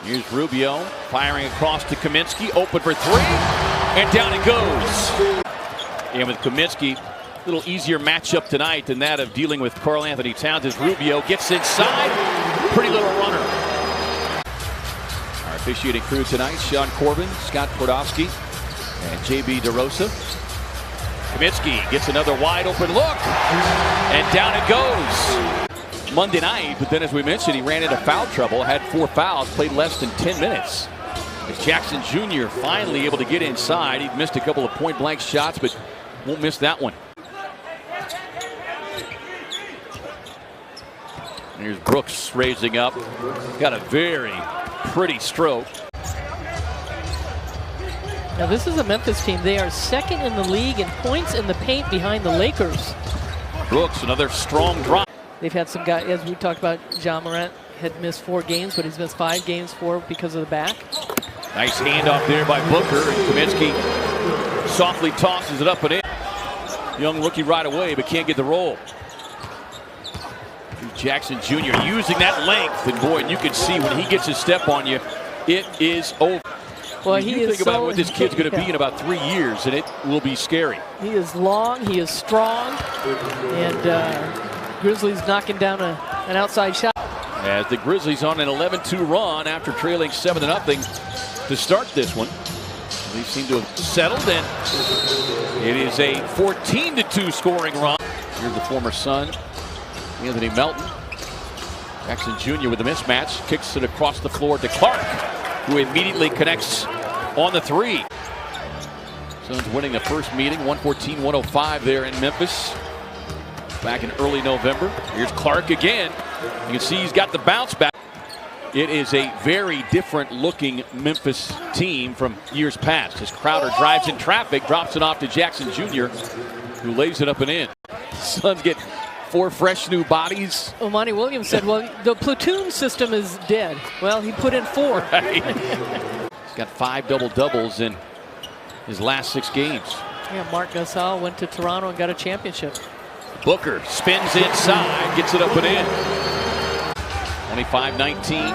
Here's Rubio firing across to Kaminsky, open for three, and down it goes. And with Kaminsky, a little easier matchup tonight than that of dealing with Karl Anthony Towns as Rubio gets inside. Pretty little runner. Our officiating crew tonight, Sean Corbin, Scott Twardowski, and J.B. DeRosa. Kaminsky gets another wide open look, and down it goes. Monday night, but then as we mentioned, he ran into foul trouble, had 4 fouls, played less than 10 minutes. As Jackson Jr. finally able to get inside, he'd missed a couple of point-blank shots, but won't miss that one. Here's Brooks raising up. Got a very pretty stroke. Now this is a Memphis team. They are second in the league in points in the paint behind the Lakers. Brooks, another strong drop. They've had some guys, as we talked about, Ja Morant had missed 4 games, but he's missed 5 games because of the back. Nice handoff there by Booker, and Kaminsky softly tosses it up and in. Young rookie right away, but can't get the roll. Jackson Jr. using that length, and boy, you can see when he gets his step on you, it is over. Well, you think about what this kid's going to be in about 3 years, and it will be scary. He is long, he is strong, and Grizzlies knocking down an outside shot. As the Grizzlies on an 11-2 run after trailing 7-0 to start this one. They seem to have settled, and it is a 14-2 scoring run. Here's the former Sun, Anthony Melton. Jackson Jr. with a mismatch, kicks it across the floor to Clark, who immediately connects on the 3. Suns winning the first meeting, 114-105 there in Memphis back in early November. Here's Clark again. You can see he's got the bounce back. It is a very different looking Memphis team from years past. As Crowder drives in traffic, drops it off to Jackson Jr., who lays it up and in. Suns get 4 fresh new bodies. Well, Monty Williams said, well, the platoon system is dead. Well, he put in 4. Right. He's got 5 double-doubles in his last 6 games. Yeah, Mark Gasol went to Toronto and got a championship. Booker spins inside, gets it up and in. 25-19.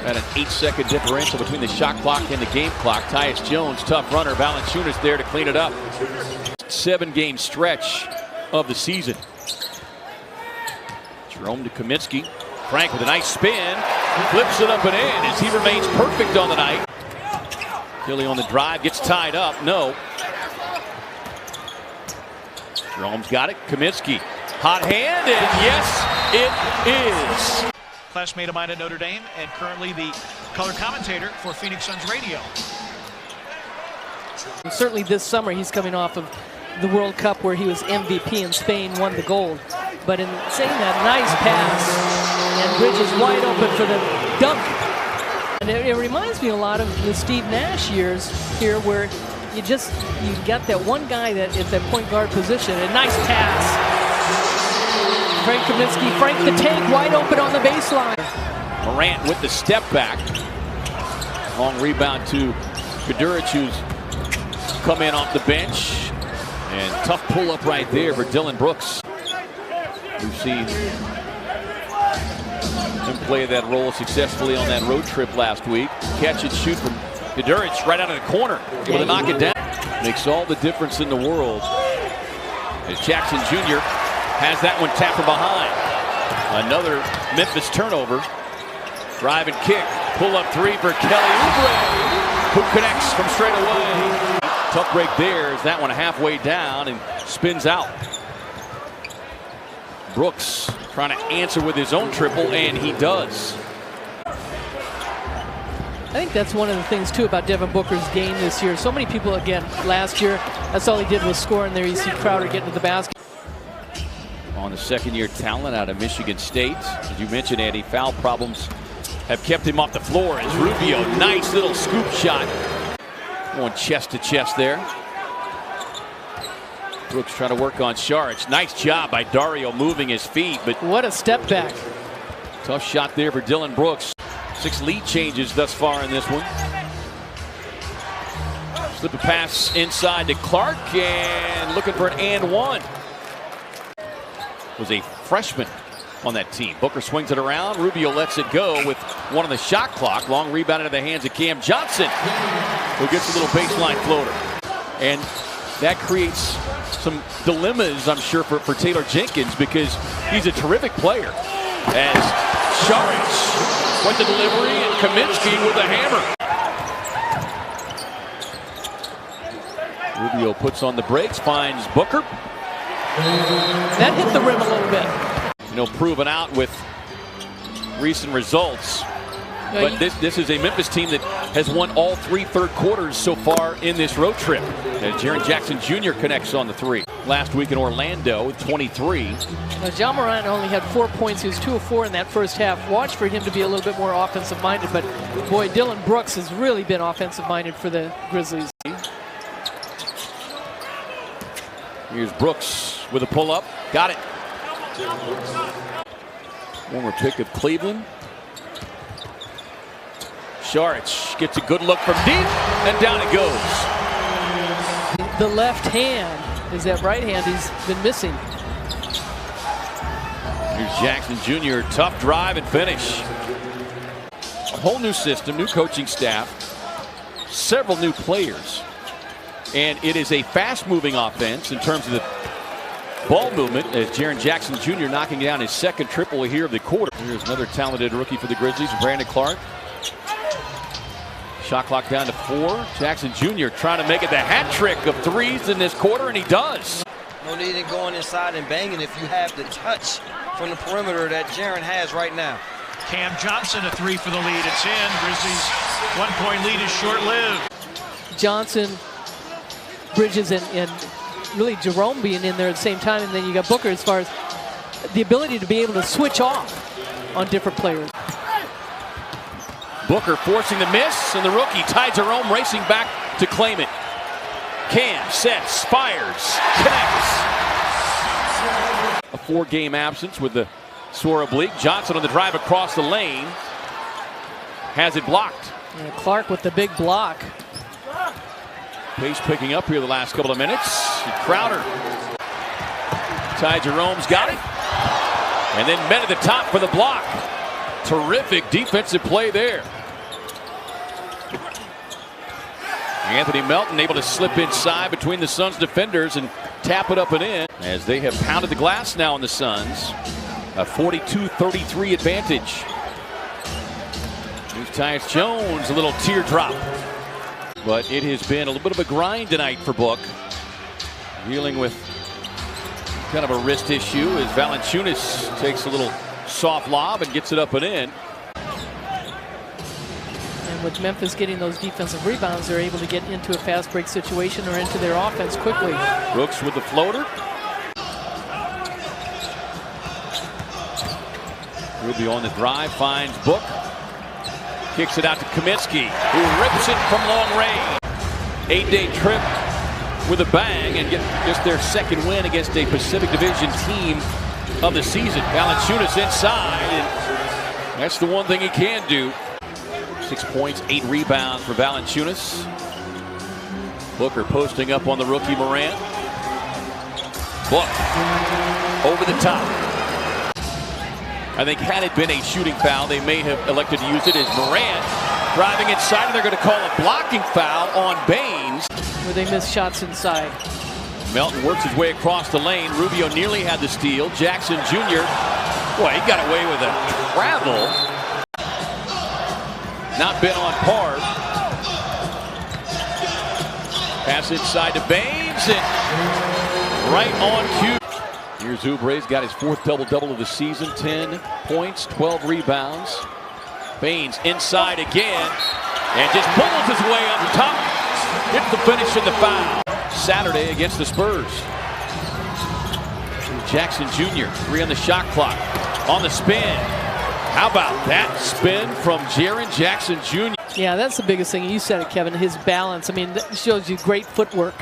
Got an 8-second differential between the shot clock and the game clock. Tyus Jones, tough runner. Valanciunas there to clean it up. 7-game stretch of the season. Jerome to Kaminsky. Frank with a nice spin. Flips it up and in as he remains perfect on the night. Philly on the drive, gets tied up. No. Jerome's got it. Kaminsky. Hot hand, and yes, it is. Classmate of mine at Notre Dame and currently the color commentator for Phoenix Suns Radio. And certainly this summer he's coming off of the World Cup where he was MVP and Spain won the gold. But in saying that, nice pass, and Bridges wide open for the dunk. And it reminds me a lot of the Steve Nash years here where you got that one guy that at that point guard position. A nice pass. Frank Kaminsky, Frank the tank, wide open on the baseline. Morant with the step back. Long rebound to Kaduric, who's come in off the bench. And tough pull up right there for Dillon Brooks. We've seen him play that role successfully on that road trip last week. Catch and shoot from Kaduric right out of the corner. Able to knock it down. Makes all the difference in the world. As Jackson Jr. has that one tapped from behind. Another Memphis turnover. Drive and kick. Pull up 3 for Kelly Oubre, who connects from straight away. Tough break there as that one halfway down and spins out. Brooks trying to answer with his own triple, and he does. I think that's one of the things, too, about Devin Booker's game this year. So many people, again, last year, that's all he did was score, and there you see Crowder getting to the basket. On the second-year talent out of Michigan State. As you mentioned, Andy, foul problems have kept him off the floor. As Rubio, nice little scoop shot. Going chest to chest there. Brooks trying to work on Saric. Nice job by Dario moving his feet, but what a step back. Tough shot there for Dillon Brooks. 6 lead changes thus far in this one. Slip a pass inside to Clark, and looking for an and one. Was a freshman on that team. Booker swings it around. Rubio lets it go with one on the shot clock. Long rebound into the hands of Cam Johnson, who gets a little baseline floater. And that creates some dilemmas, I'm sure, for Taylor Jenkins, because he's a terrific player. As Saric went the delivery, and Kaminsky with a hammer. Rubio puts on the brakes, finds Booker. That hit the rim a little bit. You know, proven out with recent results. But this is a Memphis team that has won all 3 third quarters so far in this road trip. And Jaren Jackson Jr. connects on the 3. Last week in Orlando with 23. Now, John Morant only had 4 points. He was 2 of 4 in that first half. Watch for him to be a little bit more offensive-minded. But, boy, Dylan Brooks has really been offensive-minded for the Grizzlies. Here's Brooks with a pull-up. Got it. Former pick of Cleveland. Saric gets a good look from deep, and down it goes. The left hand is that right hand he's been missing. Here's Jackson Jr. Tough drive and finish. A whole new system, new coaching staff, several new players. And it is a fast-moving offense in terms of the ball movement, as Jaren Jackson Jr. knocking down his second triple here of the quarter. Here's another talented rookie for the Grizzlies, Brandon Clark. Shot clock down to 4. Jackson Jr. trying to make it the hat trick of threes in this quarter, and he does. No need in going inside and banging if you have the touch from the perimeter that Jaren has right now. Cam Johnson, a 3 for the lead. It's in. Grizzlies' 1-point lead is short-lived. Johnson, Bridges, and really Jerome being in there at the same time, and then you got Booker as far as the ability to be able to switch off on different players. Booker forcing the miss, and the rookie Ty Jerome racing back to claim it. Cam sets, fires, connects. A 4-game absence with the sore oblique. Johnson on the drive across the lane. Has it blocked. And Clark with the big block. Pace picking up here the last couple of minutes. Crowder. Ty Jerome's got it. And then met at the top for the block. Terrific defensive play there. Anthony Melton able to slip inside between the Suns defenders and tap it up and in, as they have pounded the glass now on the Suns. A 42-33 advantage. Here's Tyus Jones, a little teardrop. But it has been a little bit of a grind tonight for Book. Dealing with kind of a wrist issue as Valanciunas takes a little soft lob and gets it up and in. And with Memphis getting those defensive rebounds, they're able to get into a fast break situation or into their offense quickly. Brooks with the floater. Rubio on the drive, finds Book. Kicks it out to Kaminsky, who rips it from long range. 8-day trip with a bang, and gets their second win against a Pacific Division team of the season. Valanciunas inside, and that's the one thing he can do. 6 points, 8 rebounds for Valanciunas. Booker posting up on the rookie Morant. Book over the top. I think had it been a shooting foul, they may have elected to use it as Morant driving inside, and they're going to call a blocking foul on Baines. Where they miss shots inside. Melton works his way across the lane. Rubio nearly had the steal. Jackson Jr., boy, he got away with a travel. Not been on par. Pass inside to Baines, and right on cue. Here's Oubre's got his 4th double-double of the season. 10 points, 12 rebounds. Baines inside again, and just pulls his way up top. Gets the finish and the foul. Saturday against the Spurs. Jackson Jr., 3 on the shot clock. On the spin. How about that spin from Jaren Jackson Jr.? Yeah, that's the biggest thing. You said it, Kevin, his balance. I mean, that shows you great footwork.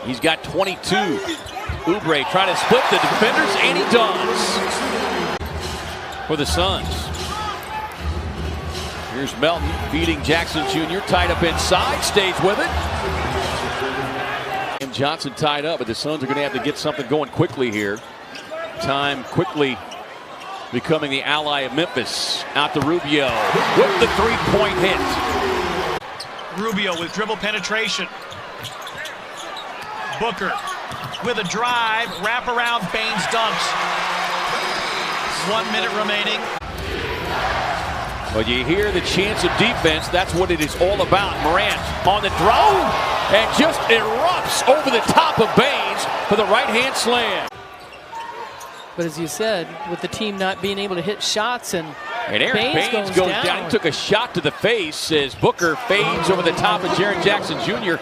He's got 22. Oubre trying to split the defenders, and he does. For the Suns. Here's Melton feeding Jackson Jr. Tied up inside, stays with it. And Johnson tied up, but the Suns are going to have to get something going quickly here. Time quickly becoming the ally of Memphis. Out to Rubio with the three-point hit. Rubio with dribble penetration. Booker with a drive, wrap around, Baines dunks. 1 minute remaining. But you hear the chance of defense. That's what it is all about. Morant on the draw and just erupts over the top of Baines for the right-hand slam. But as you said, with the team not being able to hit shots, and Aaron Baines goes down. He took a shot to the face as Booker fades over the top of Jaren Jackson Jr.